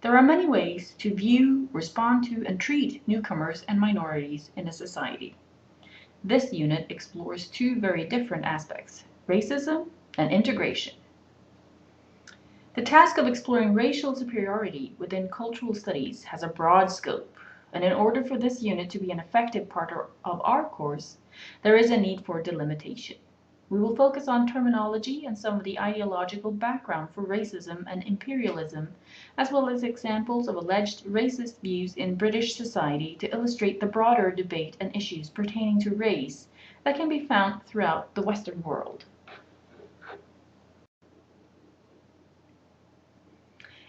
There are many ways to view, respond to, and treat newcomers and minorities in a society. This unit explores two very different aspects: racism and integration. The task of exploring racial superiority within cultural studies has a broad scope, and in order for this unit to be an effective part of our course, there is a need for delimitation. We will focus on terminology and some of the ideological background for racism and imperialism, as well as examples of alleged racist views in British society to illustrate the broader debate and issues pertaining to race that can be found throughout the Western world.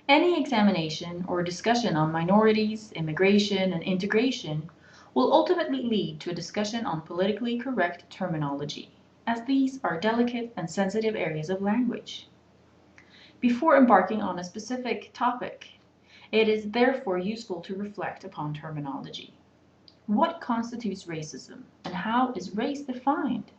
Any examination or discussion on minorities, immigration, and integration will ultimately lead to a discussion on politically correct terminology, as these are delicate and sensitive areas of language. Before embarking on a specific topic, it is therefore useful to reflect upon terminology. What constitutes racism, and how is race defined?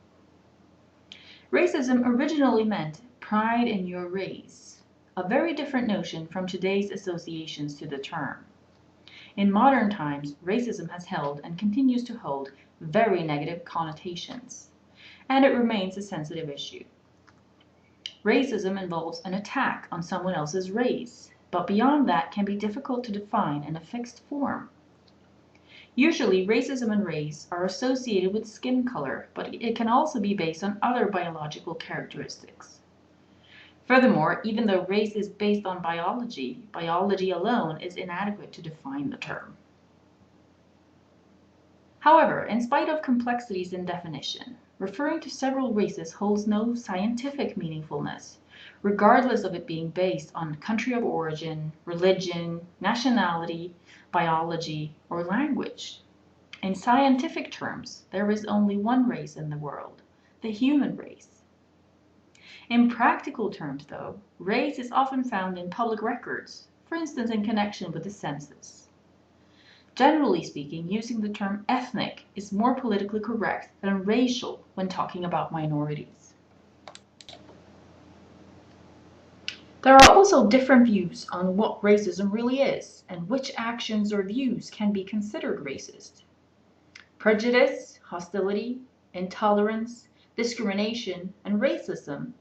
Racism originally meant pride in your race, a very different notion from today's associations to the term. In modern times, racism has held and continues to hold very negative connotations, and it remains a sensitive issue. Racism involves an attack on someone else's race, but beyond that can be difficult to define in a fixed form. Usually, racism and race are associated with skin color, but it can also be based on other biological characteristics. Furthermore, even though race is based on biology, biology alone is inadequate to define the term. However, in spite of complexities in definition, referring to several races holds no scientific meaningfulness, regardless of it being based on country of origin, religion, nationality, biology, or language. In scientific terms, there is only one race in the world, the human race. In practical terms, though, race is often found in public records, for instance in connection with the census. Generally speaking, using the term ethnic is more politically correct than racial when talking about minorities. There are also different views on what racism really is and which actions or views can be considered racist. Prejudice, hostility, intolerance, discrimination, and racism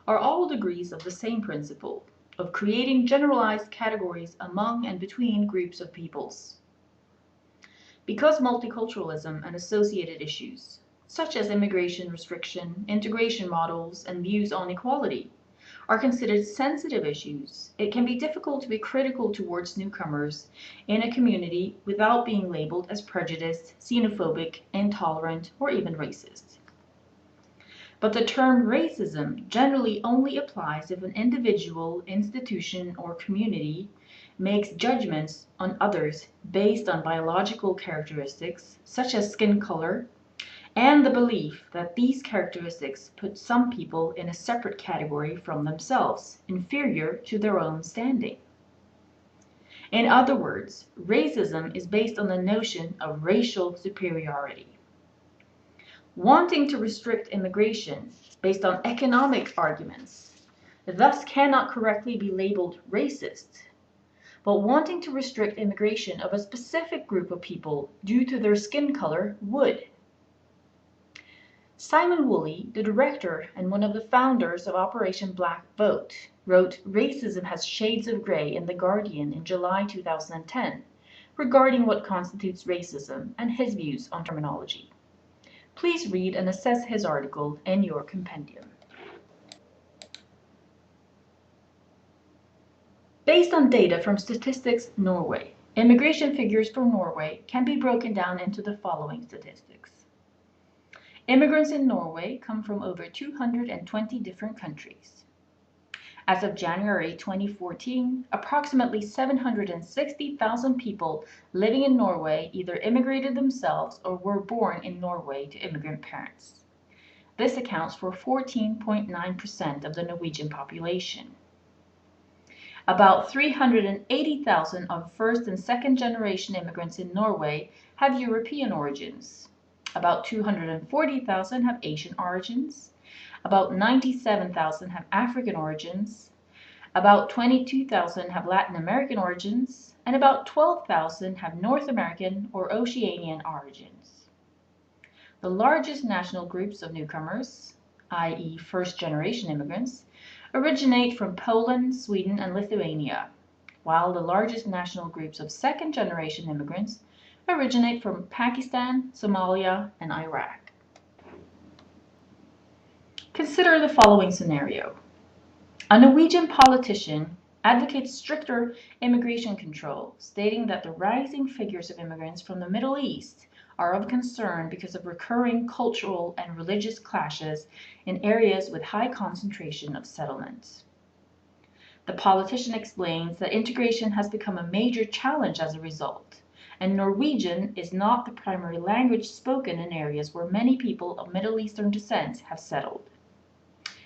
are all degrees of the same principle of creating generalized categories among and between groups of peoples. Because multiculturalism and associated issues, such as immigration restriction, integration models, and views on equality, are considered sensitive issues, it can be difficult to be critical towards newcomers in a community without being labeled as prejudiced, xenophobic, intolerant, or even racist. But the term racism generally only applies if an individual, institution, or community makes judgments on others based on biological characteristics, such as skin color, and the belief that these characteristics put some people in a separate category from themselves, inferior to their own standing. In other words, racism is based on the notion of racial superiority. Wanting to restrict immigration based on economic arguments thus cannot correctly be labeled racist, but wanting to restrict immigration of a specific group of people due to their skin color would. Simon Woolley, the director and one of the founders of Operation Black Vote, wrote "Racism Has Shades of Grey" in The Guardian in July 2010 regarding what constitutes racism and his views on terminology. Please read and assess his article in your compendium. Based on data from Statistics Norway, immigration figures for Norway can be broken down into the following statistics. Immigrants in Norway come from over 220 different countries. As of January 2014, approximately 760,000 people living in Norway either immigrated themselves or were born in Norway to immigrant parents. This accounts for 14.9% of the Norwegian population. About 380,000 of first and second generation immigrants in Norway have European origins. About 240,000 have Asian origins. About 97,000 have African origins. About 22,000 have Latin American origins, and about 12,000 have North American or Oceanian origins. The largest national groups of newcomers, i.e. first-generation immigrants, originate from Poland, Sweden, and Lithuania, while the largest national groups of second-generation immigrants originate from Pakistan, Somalia, and Iraq. Consider the following scenario. A Norwegian politician advocates stricter immigration control, stating that the rising figures of immigrants from the Middle East are of concern because of recurring cultural and religious clashes in areas with high concentration of settlements. The politician explains that integration has become a major challenge as a result, and Norwegian is not the primary language spoken in areas where many people of Middle Eastern descent have settled.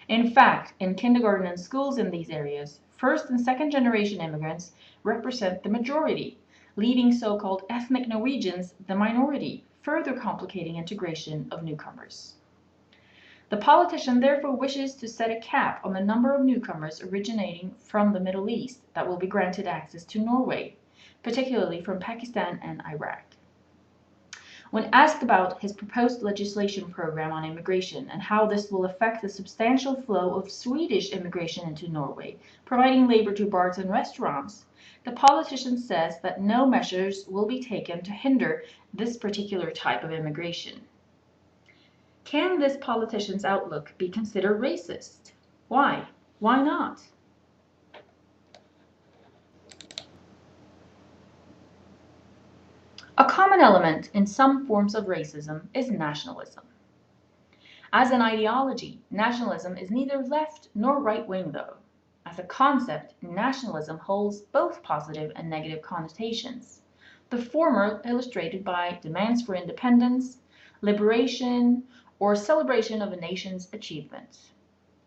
In fact, in kindergarten and schools in these areas, first and second generation immigrants represent the majority, leaving so-called ethnic Norwegians the minority, further complicating integration of newcomers. The politician therefore wishes to set a cap on the number of newcomers originating from the Middle East that will be granted access to Norway, particularly from Pakistan and Iraq. When asked about his proposed legislation program on immigration and how this will affect the substantial flow of Swedish immigration into Norway, providing labor to bars and restaurants, the politician says that no measures will be taken to hinder this particular type of immigration. Can this politician's outlook be considered racist? Why? Why not? A common element in some forms of racism is nationalism. As an ideology, nationalism is neither left nor right-wing though. As a concept, nationalism holds both positive and negative connotations. The former illustrated by demands for independence, liberation, or celebration of a nation's achievements.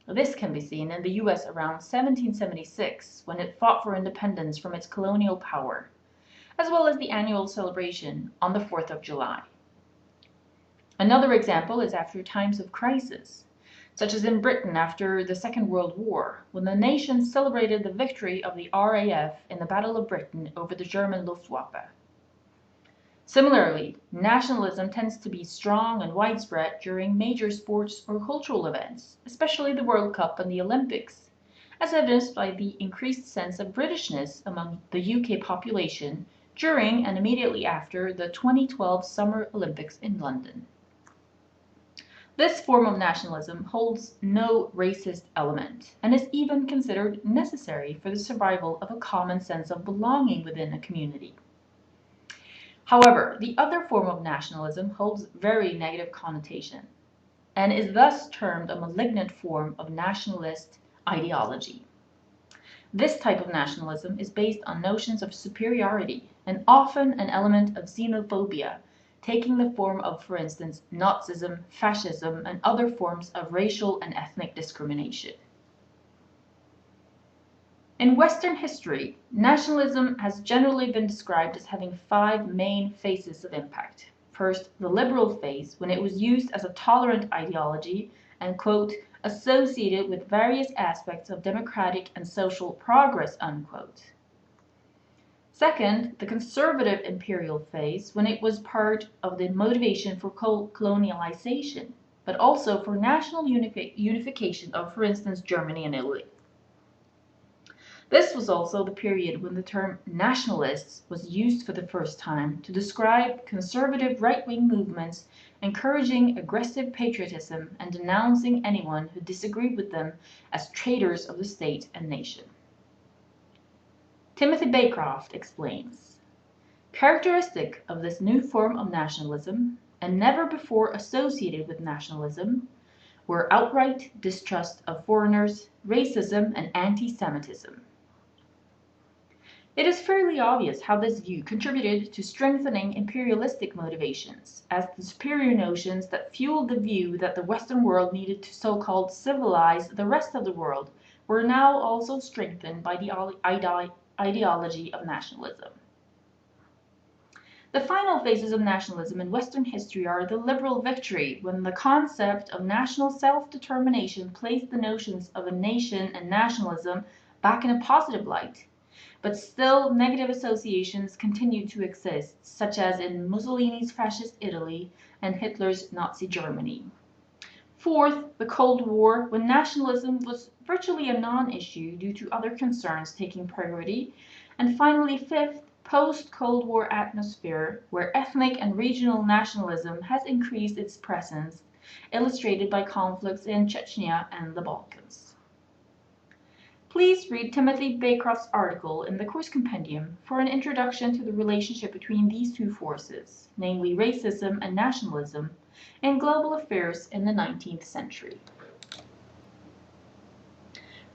This can be seen in the US around 1776 when it fought for independence from its colonial power, as well as the annual celebration on the 4th of July. Another example is after times of crisis, such as in Britain after the Second World War, when the nation celebrated the victory of the RAF in the Battle of Britain over the German Luftwaffe. Similarly, nationalism tends to be strong and widespread during major sports or cultural events, especially the World Cup and the Olympics, as evidenced by the increased sense of Britishness among the UK population during and immediately after the 2012 Summer Olympics in London. This form of nationalism holds no racist element and is even considered necessary for the survival of a common sense of belonging within a community. However, the other form of nationalism holds very negative connotation and is thus termed a malignant form of nationalist ideology. This type of nationalism is based on notions of superiority and often an element of xenophobia, taking the form of, for instance, Nazism, fascism, and other forms of racial and ethnic discrimination. In Western history, nationalism has generally been described as having 5 main phases of impact. First, the liberal phase, when it was used as a tolerant ideology and, quote, associated with various aspects of democratic and social progress, unquote. Second, the conservative imperial phase, when it was part of the motivation for colonialization, but also for national unification of, for instance, Germany and Italy. This was also the period when the term nationalists was used for the first time to describe conservative right-wing movements encouraging aggressive patriotism and denouncing anyone who disagreed with them as traitors of the state and nation. Timothy Baycroft explains, characteristic of this new form of nationalism, and never before associated with nationalism, were outright distrust of foreigners, racism, and anti-Semitism. It is fairly obvious how this view contributed to strengthening imperialistic motivations, as the superior notions that fueled the view that the Western world needed to so-called civilize the rest of the world were now also strengthened by the ideology of nationalism. The final phases of nationalism in Western history are the liberal victory, when the concept of national self-determination placed the notions of a nation and nationalism back in a positive light, but still negative associations continue to exist, such as in Mussolini's fascist Italy and Hitler's Nazi Germany. Fourth, the Cold War, when nationalism was virtually a non-issue due to other concerns taking priority. And finally, fifth, post-Cold War atmosphere, where ethnic and regional nationalism has increased its presence, illustrated by conflicts in Chechnya and the Balkans. Please read Timothy Baycroft's article in the course compendium for an introduction to the relationship between these two forces, namely racism and nationalism, in global affairs in the 19th century.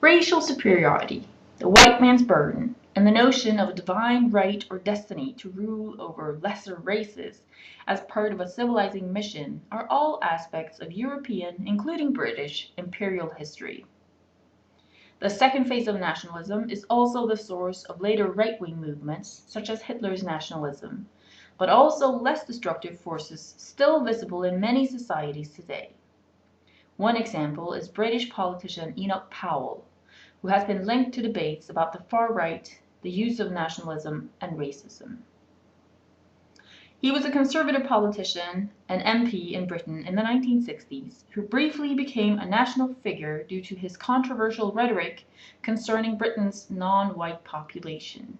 Racial superiority, the white man's burden, and the notion of a divine right or destiny to rule over lesser races as part of a civilizing mission are all aspects of European, including British, imperial history. The second phase of nationalism is also the source of later right-wing movements, such as Hitler's nationalism, but also less destructive forces still visible in many societies today. One example is British politician Enoch Powell, who has been linked to debates about the far right, the use of nationalism, and racism. He was a conservative politician and MP in Britain in the 1960s, who briefly became a national figure due to his controversial rhetoric concerning Britain's non-white population.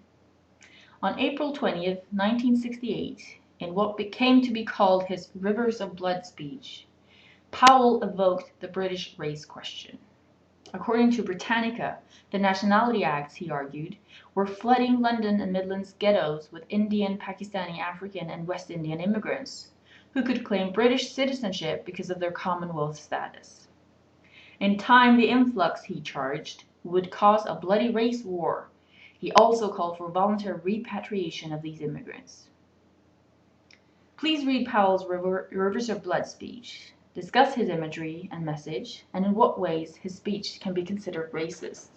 On April 20, 1968, in what came to be called his Rivers of Blood speech, Powell evoked the British race question. According to Britannica, the Nationality Acts, he argued, were flooding London and Midlands ghettos with Indian, Pakistani, African, and West Indian immigrants, who could claim British citizenship because of their Commonwealth status. In time, the influx, he charged, would cause a bloody race war. He also called for voluntary repatriation of these immigrants. Please read Powell's Rivers of Blood speech. Discuss his imagery and message, and in what ways his speech can be considered racist.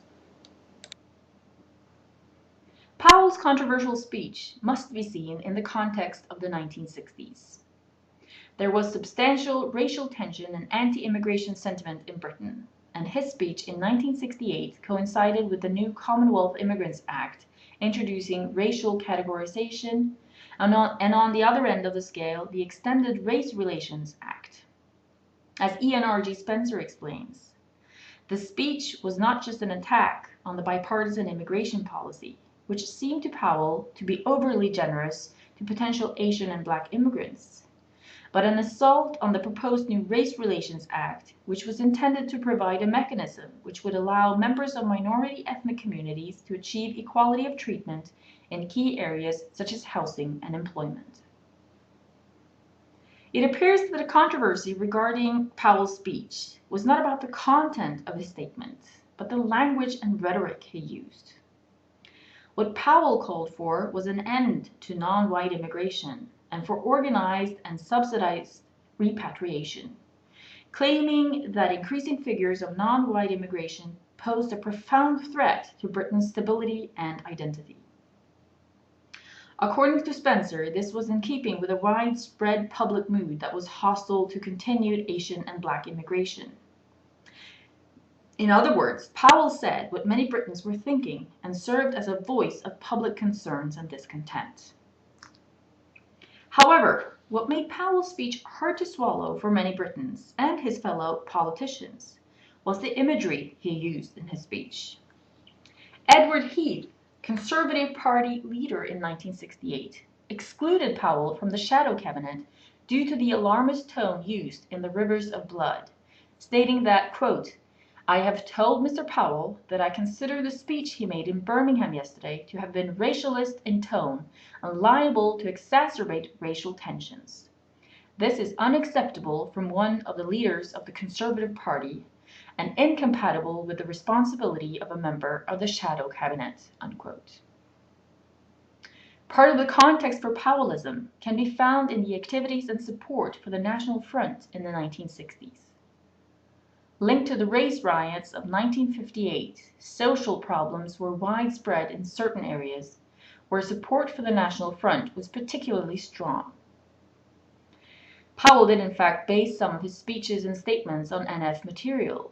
Powell's controversial speech must be seen in the context of the 1960s. There was substantial racial tension and anti-immigration sentiment in Britain, and his speech in 1968 coincided with the new Commonwealth Immigrants Act, introducing racial categorization, and on the other end of the scale, the Extended Race Relations Act. As Ian R.G. Spencer explains, the speech was not just an attack on the bipartisan immigration policy, which seemed to Powell to be overly generous to potential Asian and Black immigrants, but an assault on the proposed new Race Relations Act, which was intended to provide a mechanism which would allow members of minority ethnic communities to achieve equality of treatment in key areas such as housing and employment. It appears that the controversy regarding Powell's speech was not about the content of his statement, but the language and rhetoric he used. What Powell called for was an end to non-white immigration and for organized and subsidized repatriation, claiming that increasing figures of non-white immigration posed a profound threat to Britain's stability and identity. According to Spencer, this was in keeping with a widespread public mood that was hostile to continued Asian and Black immigration. In other words, Powell said what many Britons were thinking and served as a voice of public concerns and discontent. However, what made Powell's speech hard to swallow for many Britons and his fellow politicians was the imagery he used in his speech. Edward Heath, Conservative Party leader in 1968, excluded Powell from the shadow cabinet due to the alarmist tone used in the Rivers of Blood, stating that, quote, "I have told Mr. Powell that I consider the speech he made in Birmingham yesterday to have been racialist in tone and liable to exacerbate racial tensions. This is unacceptable from one of the leaders of the Conservative Party and incompatible with the responsibility of a member of the shadow cabinet," unquote. Part of the context for Powellism can be found in the activities and support for the National Front in the 1960s. Linked to the race riots of 1958, social problems were widespread in certain areas where support for the National Front was particularly strong. Powell did in fact base some of his speeches and statements on NF material.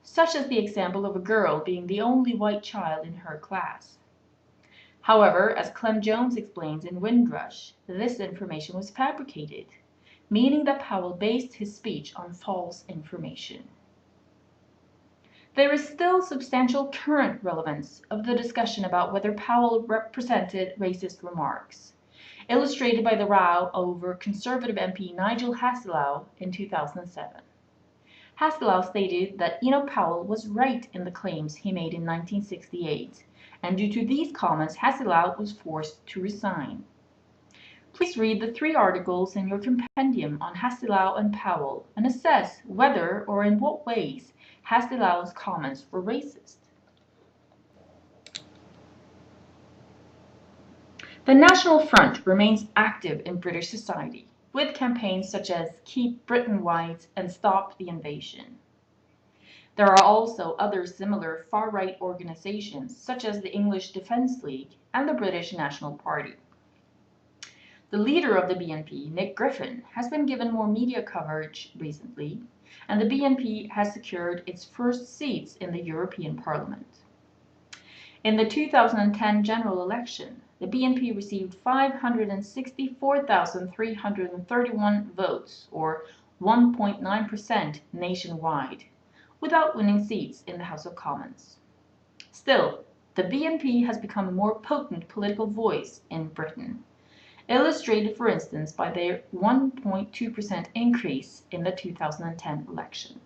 such as the example of a girl being the only white child in her class. However, as Clem Jones explains in Windrush, this information was fabricated, meaning that Powell based his speech on false information. There is still substantial current relevance of the discussion about whether Powell represented racist remarks, illustrated by the row over Conservative MP Nigel Hasselow in 2007. Hasselow stated that Enoch Powell was right in the claims he made in 1968, and due to these comments, Hasselow was forced to resign. Please read the 3 articles in your compendium on Hasselow and Powell and assess whether or in what ways Hasselow's comments were racist. The National Front remains active in British society, with campaigns such as Keep Britain White and Stop the Invasion. There are also other similar far-right organisations such as the English Defence League and the British National Party. The leader of the BNP, Nick Griffin, has been given more media coverage recently, and the BNP has secured its first seats in the European Parliament. In the 2010 general election, the BNP received 564,331 votes, or 1.9% nationwide, without winning seats in the House of Commons. Still, the BNP has become a more potent political voice in Britain, illustrated for instance by their 1.2% increase in the 2010 election.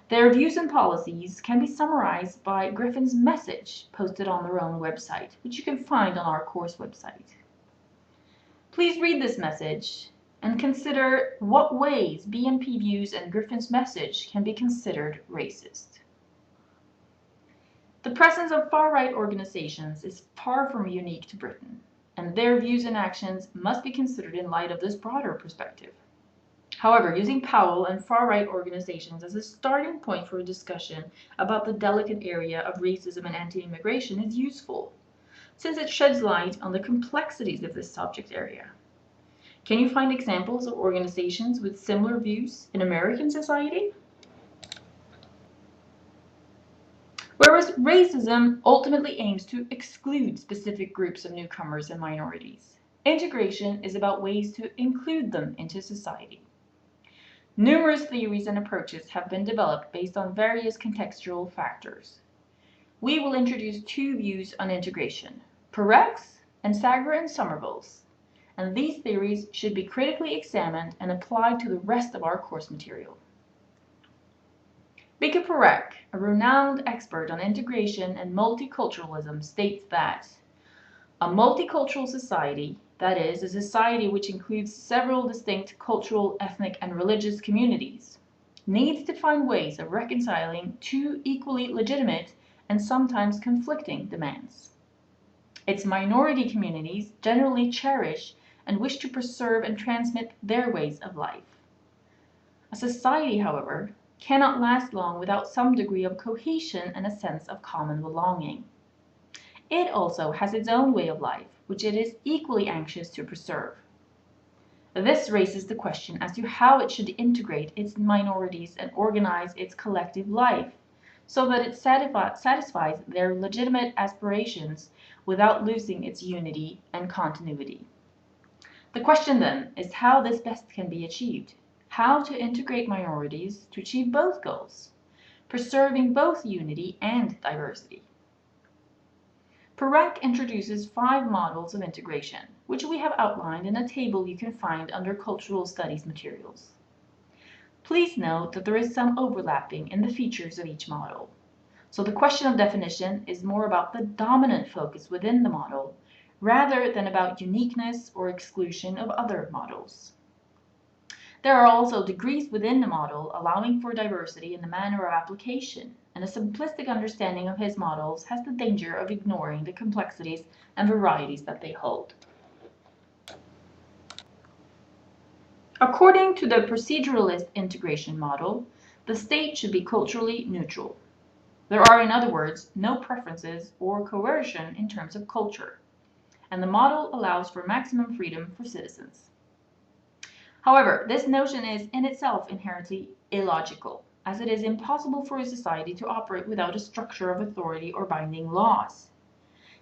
Their views and policies can be summarized by Griffin's message posted on their own website, which you can find on our course website. Please read this message and consider what ways BNP views and Griffin's message can be considered racist. The presence of far-right organizations is far from unique to Britain, and their views and actions must be considered in light of this broader perspective. However, using Powell and far-right organizations as a starting point for a discussion about the delicate area of racism and anti-immigration is useful, since it sheds light on the complexities of this subject area. Can you find examples of organizations with similar views in American society? Whereas racism ultimately aims to exclude specific groups of newcomers and minorities, integration is about ways to include them into society. Numerous theories and approaches have been developed based on various contextual factors. We will introduce 2 views on integration, Perek's and Sager and Somerville's, and these theories should be critically examined and applied to the rest of our course material. Mika Perek, a renowned expert on integration and multiculturalism, states that a multicultural society, that is, a society which includes several distinct cultural, ethnic, and religious communities, needs to find ways of reconciling 2 equally legitimate and sometimes conflicting demands. Its minority communities generally cherish and wish to preserve and transmit their ways of life. A society, however, cannot last long without some degree of cohesion and a sense of common belonging. It also has its own way of life, which it is equally anxious to preserve. This raises the question as to how it should integrate its minorities and organize its collective life, so that it satisfies their legitimate aspirations without losing its unity and continuity. The question then is how this best can be achieved. How to integrate minorities to achieve both goals, preserving both unity and diversity. Perek introduces 5 models of integration, which we have outlined in a table you can find under Cultural Studies materials. Please note that there is some overlapping in the features of each model, so the question of definition is more about the dominant focus within the model, rather than about uniqueness or exclusion of other models. There are also degrees within the model allowing for diversity in the manner of application, and a simplistic understanding of his models has the danger of ignoring the complexities and varieties that they hold. According to the proceduralist integration model, the state should be culturally neutral. There are, in other words, no preferences or coercion in terms of culture, and the model allows for maximum freedom for citizens. However, this notion is in itself inherently illogical, as it is impossible for a society to operate without a structure of authority or binding laws.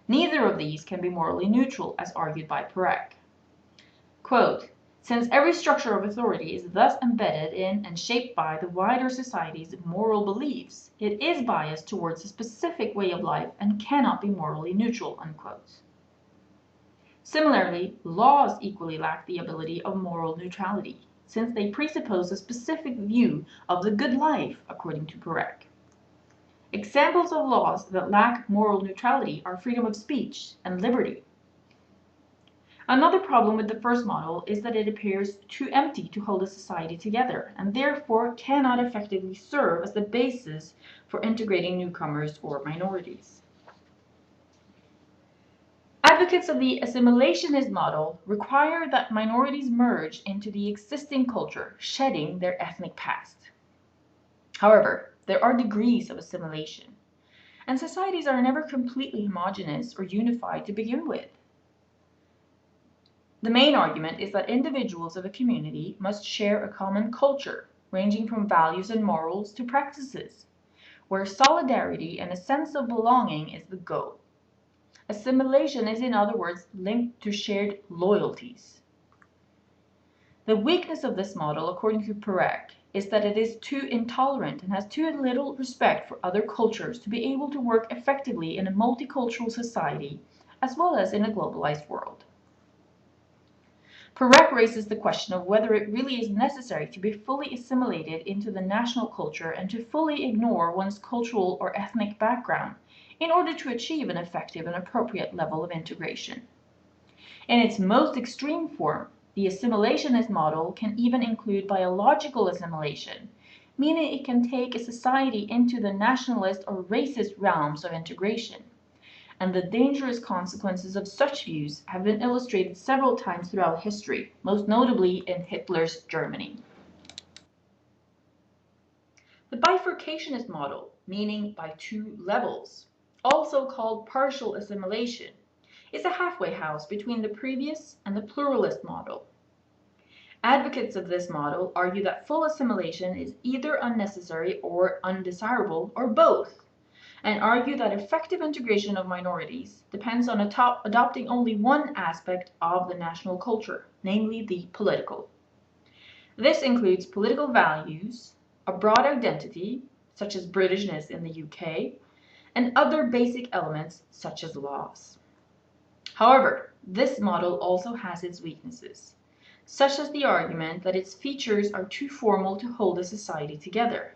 Neither of these can be morally neutral, as argued by Perec. Quote, since every structure of authority is thus embedded in and shaped by the wider society's moral beliefs, it is biased towards a specific way of life and cannot be morally neutral. Unquote. Similarly, laws equally lack the ability of moral neutrality, since they presuppose a specific view of the good life, according to Perec. Examples of laws that lack moral neutrality are freedom of speech and liberty. Another problem with the first model is that it appears too empty to hold a society together, and therefore cannot effectively serve as the basis for integrating newcomers or minorities. Advocates of the assimilationist model require that minorities merge into the existing culture, shedding their ethnic past. However, there are degrees of assimilation, and societies are never completely homogeneous or unified to begin with. The main argument is that individuals of a community must share a common culture, ranging from values and morals to practices, where solidarity and a sense of belonging is the goal. Assimilation is, in other words, linked to shared loyalties. The weakness of this model, according to Perec, is that it is too intolerant and has too little respect for other cultures to be able to work effectively in a multicultural society as well as in a globalized world. Perec raises the question of whether it really is necessary to be fully assimilated into the national culture and to fully ignore one's cultural or ethnic background in order to achieve an effective and appropriate level of integration. In its most extreme form, the assimilationist model can even include biological assimilation, meaning it can take a society into the nationalist or racist realms of integration. And the dangerous consequences of such views have been illustrated several times throughout history, most notably in Hitler's Germany. The bifurcationist model, meaning by two levels, also called partial assimilation, is a halfway house between the previous and the pluralist model. Advocates of this model argue that full assimilation is either unnecessary or undesirable, or both, and argue that effective integration of minorities depends on adopting only one aspect of the national culture, namely the political. This includes political values, a broad identity, such as Britishness in the UK, and other basic elements, such as laws. However, this model also has its weaknesses, such as the argument that its features are too formal to hold a society together.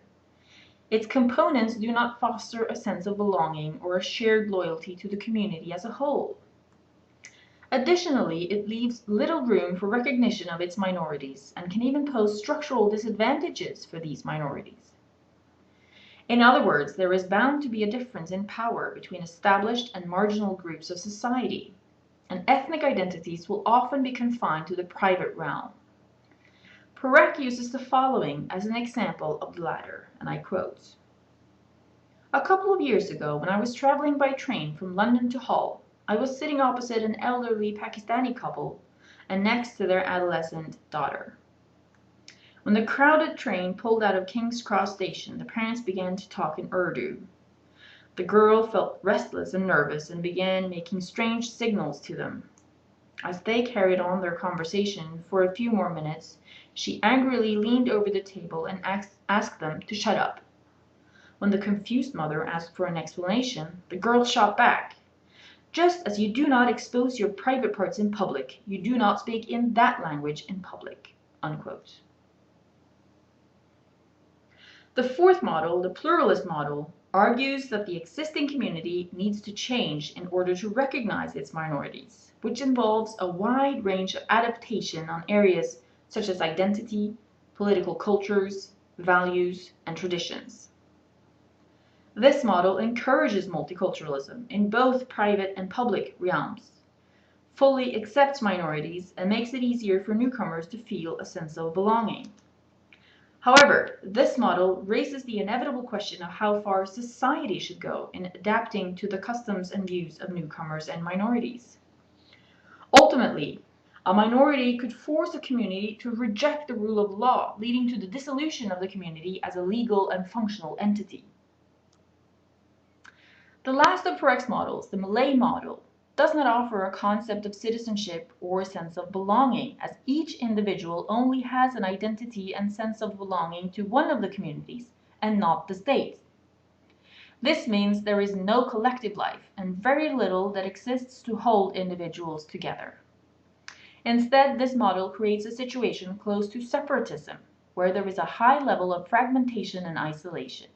Its components do not foster a sense of belonging or a shared loyalty to the community as a whole. Additionally, it leaves little room for recognition of its minorities and can even pose structural disadvantages for these minorities. In other words, there is bound to be a difference in power between established and marginal groups of society, and ethnic identities will often be confined to the private realm. Perec uses the following as an example of the latter, and I quote, "A couple of years ago, when I was traveling by train from London to Hull, I was sitting opposite an elderly Pakistani couple and next to their adolescent daughter. When the crowded train pulled out of King's Cross Station, the parents began to talk in Urdu. The girl felt restless and nervous and began making strange signals to them. As they carried on their conversation for a few more minutes, she angrily leaned over the table and asked them to shut up. When the confused mother asked for an explanation, the girl shot back, 'Just as you do not expose your private parts in public, you do not speak in that language in public.'" Unquote. The fourth model, the pluralist model, argues that the existing community needs to change in order to recognize its minorities, which involves a wide range of adaptation on areas such as identity, political cultures, values, and traditions. This model encourages multiculturalism in both private and public realms, fully accepts minorities, and makes it easier for newcomers to feel a sense of belonging. However, this model raises the inevitable question of how far society should go in adapting to the customs and views of newcomers and minorities. Ultimately, A minority could force a community to reject the rule of law, leading to the dissolution of the community as a legal and functional entity. The last of Parek's models, the Malay model, does not offer a concept of citizenship or a sense of belonging, as each individual only has an identity and sense of belonging to one of the communities, and not the state. This means there is no collective life, and very little that exists to hold individuals together. Instead, this model creates a situation close to separatism, where there is a high level of fragmentation and isolation.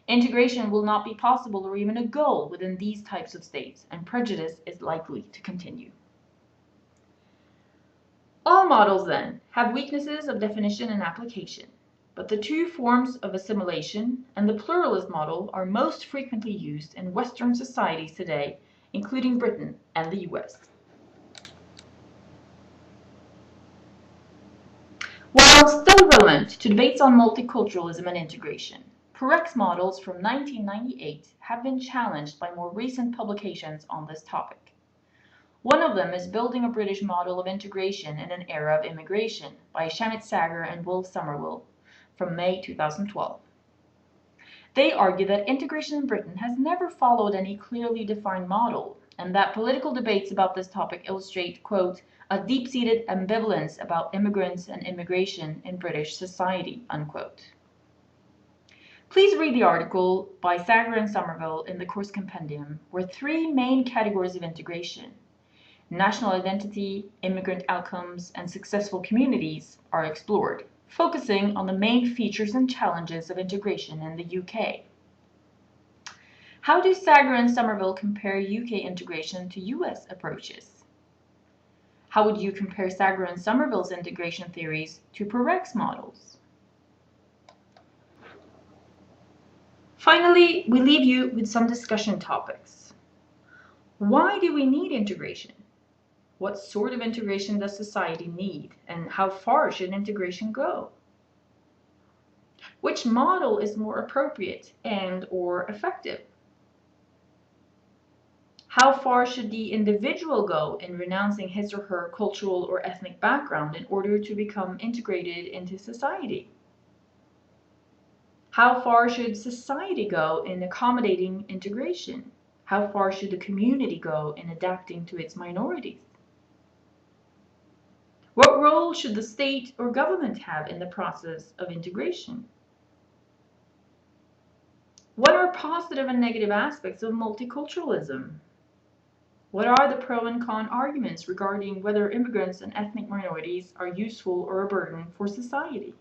Integration will not be possible or even a goal within these types of states, and prejudice is likely to continue. All models, then, have weaknesses of definition and application, but the two forms of assimilation and the pluralist model are most frequently used in Western societies today, including Britain and the US. While still relevant to debates on multiculturalism and integration, Parek's models from 1998 have been challenged by more recent publications on this topic. One of them is Building a British Model of Integration in an Era of Immigration by Shamit Sagar and Will Somerville from May 2012. They argue that integration in Britain has never followed any clearly defined model, and that political debates about this topic illustrate, quote, a deep-seated ambivalence about immigrants and immigration in British society, unquote. Please read the article by Sagar and Somerville in the course compendium, where three main categories of integration, national identity, immigrant outcomes, and successful communities, are explored, focusing on the main features and challenges of integration in the UK. How do Sagar and Somerville compare UK integration to US approaches? How would you compare Sagar and Somerville's integration theories to Parek's models? Finally, we leave you with some discussion topics. Why do we need integration? What sort of integration does society need, and how far should integration go? Which model is more appropriate and/or effective? How far should the individual go in renouncing his or her cultural or ethnic background in order to become integrated into society? How far should society go in accommodating integration? How far should the community go in adapting to its minorities? What role should the state or government have in the process of integration? What are positive and negative aspects of multiculturalism? What are the pro and con arguments regarding whether immigrants and ethnic minorities are useful or a burden for society?